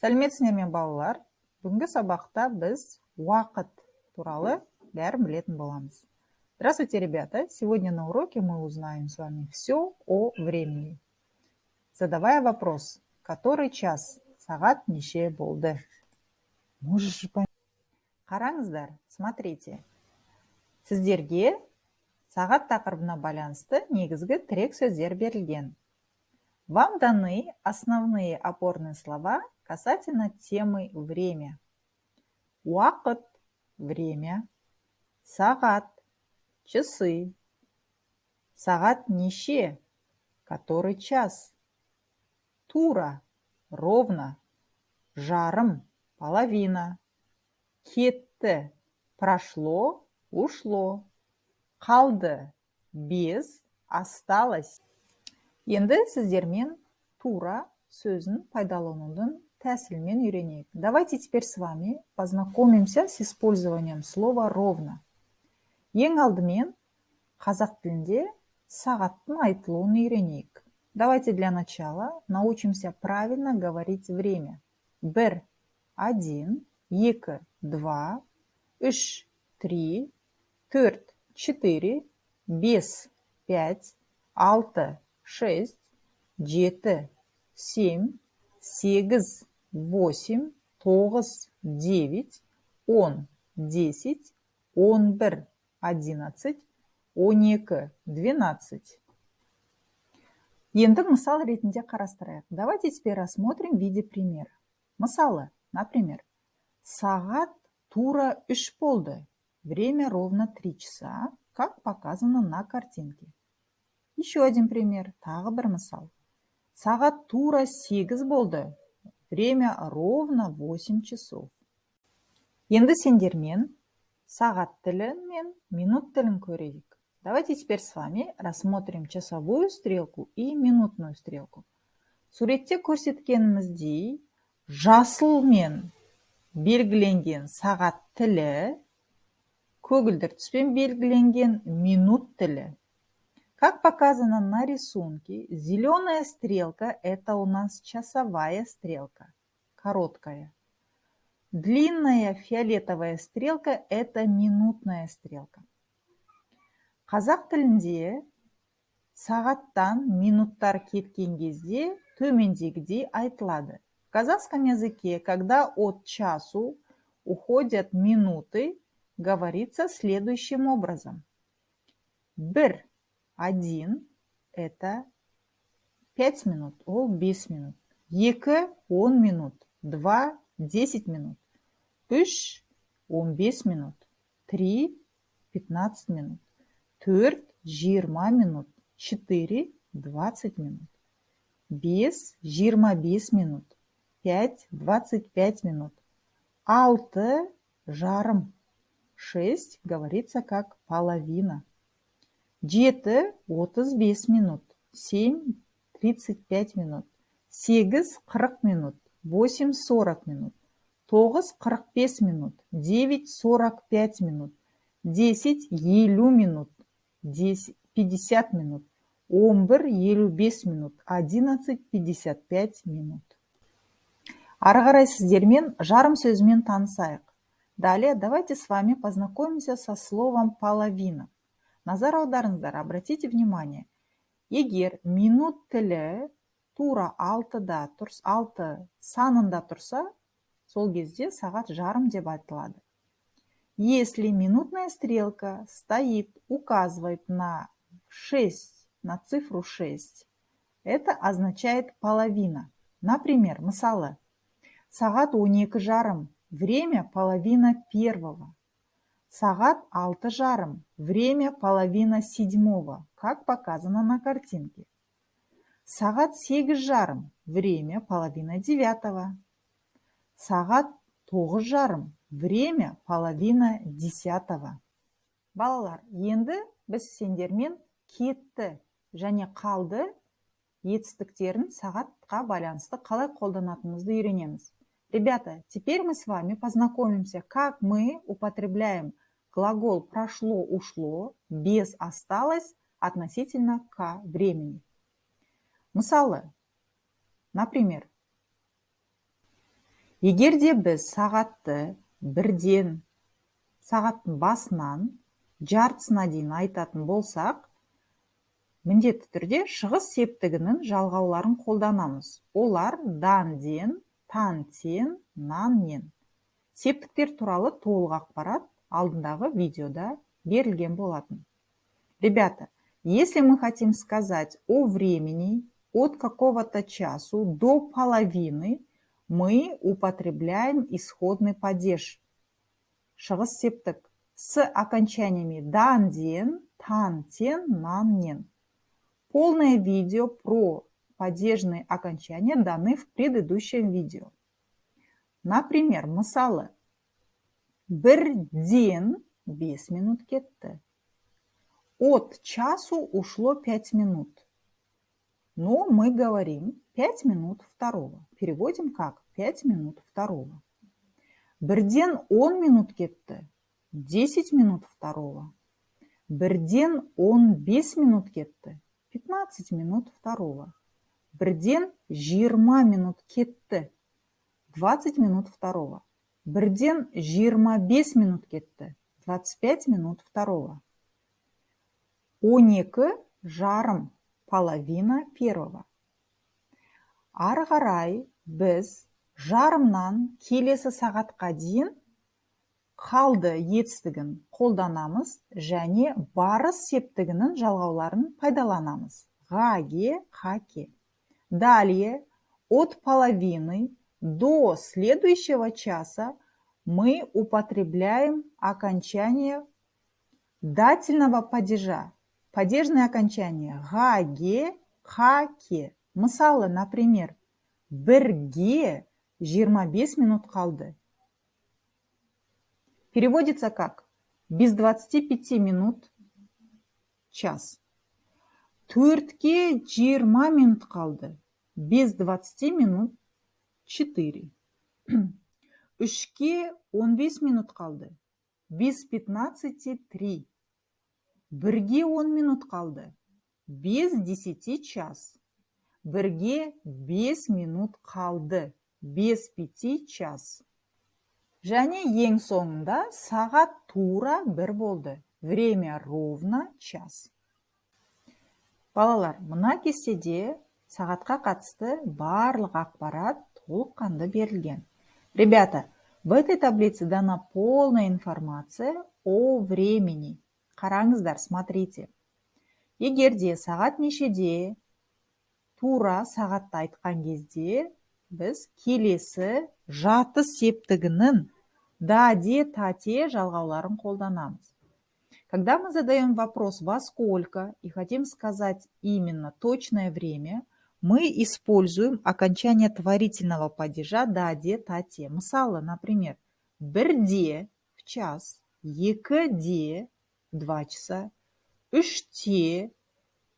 Сәлеметсіздер ме балалар? Бүгінгі сабақта біз уақыт туралы бәрін білетін боламыз. Здравствуйте, ребята! Сегодня на уроке мы узнаем с вами все о времени. Задавая вопрос, который час, сағат неше болды? Можешь понять? Қараңыздар, смотрите. Сіздерге сағат тақырыбына байланысты негізгі тірек сөздер берілген. Вам даны основные опорные слова касательно темы время. Уақыт – время, сағат – часы, сағат неше – который час, тура – ровно, жарым – половина, кетті – прошло, ушло, қалды – без, осталось. Енді сіздермен тура сөзін пайдаланудың тәсілімен үйренейік. Давайте теперь с вами познакомимся с использованием слова ровно. Ең алдымен қазақ тілінде сағаттың айтылуын үйренейік. Давайте для начала научимся правильно говорить время. 1, 1, 2, 2, 3, 3, 4, 4, 5, 5, 6, 6, 7, 7, 8, 8, 9, 9, 10, 10, 11, 11, 12, 12. Енді мысал ретінде қарастырайық. Давайте теперь рассмотрим в виде примера. Мысалы, например, сағат тура 3 болды. Время ровно 3 часа, как показано на картинке. Еще один пример, тағы бір мысал. Сағат тура 8 болды. Время ровно 8 часов. Енді сендермен сағат тілі мен минут тілін көрейік. Давайте теперь с вами рассмотрим часовую стрелку и минутную стрелку. Суретте көрсеткеніміздей, жасылмен белгіленген сағат тілі, көгілдір түспен белгіленген минут тілі. Как показано на рисунке, зеленая стрелка – это у нас часовая стрелка, короткая. Длинная фиолетовая стрелка – это минутная стрелка. Қазақ тілінде сағаттан минуттар кеткен кезде төмендегідей айтылады. В казахском языке, когда от часу уходят минуты, говорится следующим образом. 1, 1 – это 5 минут, ол 5 минут. 2 – 10 минут, 2 – 10 минут. 3 – 15 минут, 3 – 15 минут, 4 – 20 минут, 4 – 20 минут, 5 – 25 минут, 5 – 25 минут, 6 – жарым, 6 говорится как половина. 7 – 35 минут, 7 – 35 минут, 8 – 40 минут, 8 – 40 минут, 9 – 45 минут, 9 – 45 минут, 10 – 50 минут, 10 – 50 минут, 11 – 55 минут, 11 – 55 минут. Ары қарай сіздермен жарым сөзімен танысайық. Далее давайте с вами познакомимся со словом половина. Назар аударыңыздар, обратите внимание. Егер минут тілі тура 6 санында тұрса, сол кезде сағат жарым деп айтылады. Если минутная стрелка стоит, указывает на 6, на цифру 6, это означает половина. Например, мысалы, сағат 12 жарым, время половина первого. Сағат 6 жарым, время половина седьмого, как показано на картинке. Сағат 8 жарым, время половина девятого. Сағат 9 жарым, время половина десятого. Балалар, енді біз сендермен кетті және қалды етістіктерін сағатқа байланысты қалай қолданатынымызды үйренеміз. Ребята, теперь мы с вами познакомимся, как мы употребляем глагол прошло, ушло, без, осталось относительно к времени. Мысалы, например, Егер де біз сағатты бірден сағаттың басынан жартысына дейін айтатын болсақ, міндетті түрде шығыс септігінің жалғауларын қолданамыз. Олар дан-ден, тан-тен, нан-нен. Септіктер туралы толық ақпарат алдындағы видеода берілген болатын. Ребята, если мы хотим сказать о времени от какого-то часу до половины, мы употребляем исходный падеж. Шығыс септік с окончаниями дан-ден, тан-тен, нан-нен. Полное видео про падежные окончания даны в предыдущем видео. Например, мысалы, бірден 5 минут кетті. От часу ушло 5 минут. Но мы говорим 5 минут второго. Переводим как 5 минут второго. Бірден 10 минут кетті. 10 минут второго. Бірден 15 минут кетті. 15 минут второго. Бірден 20 минут кетті. 20 минут второго. Бірден 25 минут кетті. 25 минут второго. 12 жарым, половина первого. Ары қарай біз жарымнан келесі сағатқа дейін қалды етістігін қолданамыз және барыс септігінің жалғауларын пайдаланамыз. Ғаге, хаке. Далее, от половины до следующего часа мы употребляем окончание дательного падежа. Падежное окончание ғаге, хаке. Мысалы, например, бірге 25 минут қалды. Переводится как без 25 минут час. Төртке 20 минут қалды. Без 20 минут 4. Үшке 15 минут қалды. Без 15 3. Бірге 10 минут қалды. Без 10 час. Бірге 5 минут қалды. Без 5 час. Және ең соңында сағат тура 1 болды. Время ровно час. Балалар, мына кестеде сағатқа қатысты барлық ақпарат толыққанды берілген. Ребята, в этой таблице дана полная информация о времени. Қараңыздар, смотрите. Егерде сағат нешеде тура сағатты айтқан кезде біз келесі жаты септігінің даде, тате жалғауларын қолданамыз. Когда мы задаем вопрос во сколько и хотим сказать именно точное время, мы используем окончание творительного падежа даде, тате. Мысалы, например, бірде в час, екіде 2 часа, үште,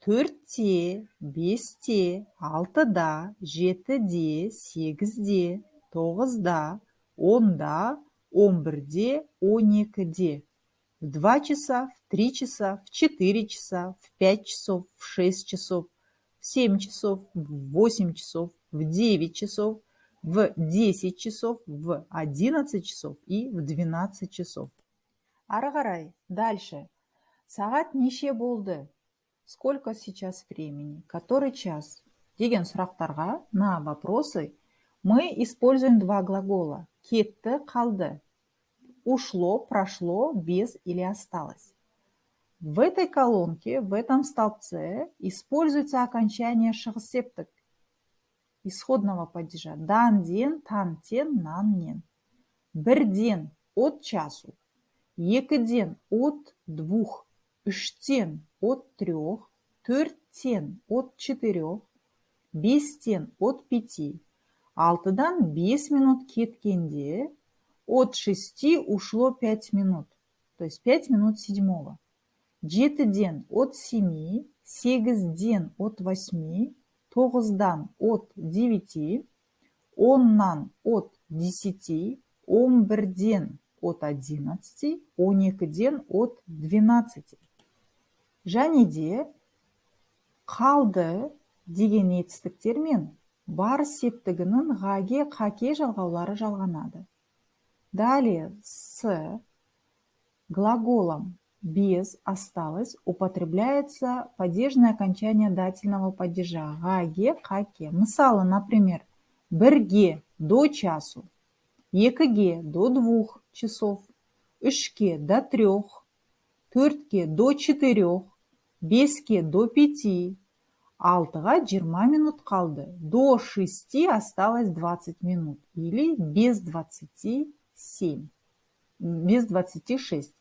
төртте, бесте, алтыда, жетіде, 8-де, 9-да, 10-да, 11-де, 12-де. В 2 часа, в 3 часа, в 4 часа, в 5 часов, в 6 часов, в 7 часов, в 8 часов, в 9 часов, в 10 часов, в 11 часов и в 12 часов. Ары қарай, дальше. Сағат неше болды? Сколько сейчас времени? Который час? Деген сұрақтарға на вопросы мы используем два глагола. Кетті, қалды. Ушло, прошло, без или осталось. В этой колонке, в этом столбце используется окончание шығыс септік исходного падежа. Дан-ден, тан-тен, нан-нен. Бірден от часу. Екіден от 2. Үштен от 3. Төрттен от 4. Бестен от 5. Алтыдан 5 минут кеткенде от 6 ушло 5 минут. То есть 5 минут 7. Жетіден от 7. 8-ден от 8. 9-дан от 9. 10-нан от 10. 11-ден от 11. 12-ден от 12. Және де қалды деген етістіктермен Бар септігінің ғаге қаке жалғаулары жалғанады. Далее с глаголом без осталось употребляется падежное окончание дательного падежа ғаге қаке. Мысалы, например, бірге до часу, екіге до 2 часов, үшке до 3, төртке до 4, беске до 5, алтыға 20 минут қалды. До 6 осталось 20 минут. Или без 27, без 26.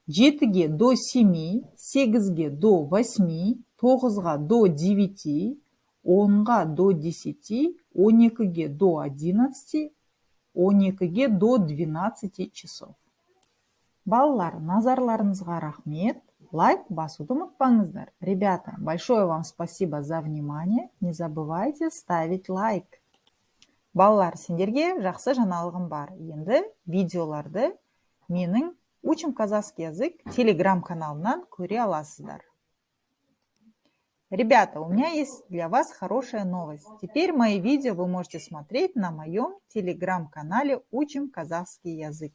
Жетіге до 7, 8-ге до 8, 9-ға до 9, 10-ға до 10, 12-ге до 11, 12-ге до 12 часов. Балалар, назарларыңызға рахмет. Лайк басуды ұмытпаңыздар. Ребята, большое вам спасибо за внимание. Не забывайте ставить лайк. Балалар, сендерге жақсы жаңалығым бар. Енді видеоларды менің Учим казахский язык телеграм-каналынан көре аласыздар. Ребята, у меня есть для вас хорошая новость. Теперь мои видео вы можете смотреть на моем телеграм-канале Учим казахский язык.